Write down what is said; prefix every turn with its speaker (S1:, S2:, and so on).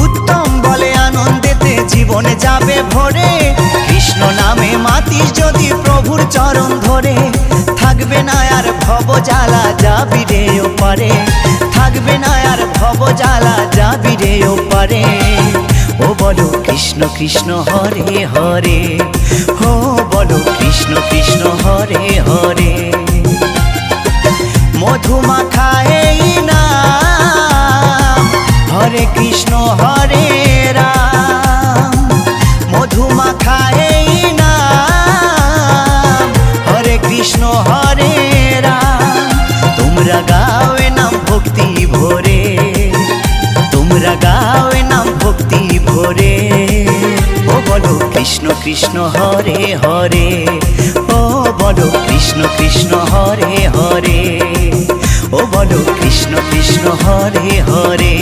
S1: উত্তম বলে আনন্দেতে জীবন যাবে ভরে। কৃষ্ণ নামে মাতিস যদি প্রভুর চরণ ধরে, থাকবে না আর ভব জ্বালা, যাবি রে ওপারে। থাকবে না আর ভব জ্বালা, যাবি রে ওপারে। ও বলো কৃষ্ণ কৃষ্ণ হরে হরে, ও বলো কৃষ্ণ কৃষ্ণ হরে হরে। মধুমাখা এই নাম, হরে কৃষ্ণ হরে রাম। মধুমাখা এই নাম, হরে কৃষ্ণ হরে রাম। তোমরা গাও এ নাম ভক্তি ভরে, তোমরা গাও এ নাম ভক্তি ভরে। ও বলো কৃষ্ণ কৃষ্ণ হরে হরে, ও বলো কৃষ্ণ কৃষ্ণ হরে হরে। ও বলো কৃষ্ণ কৃষ্ণ হরে হরে,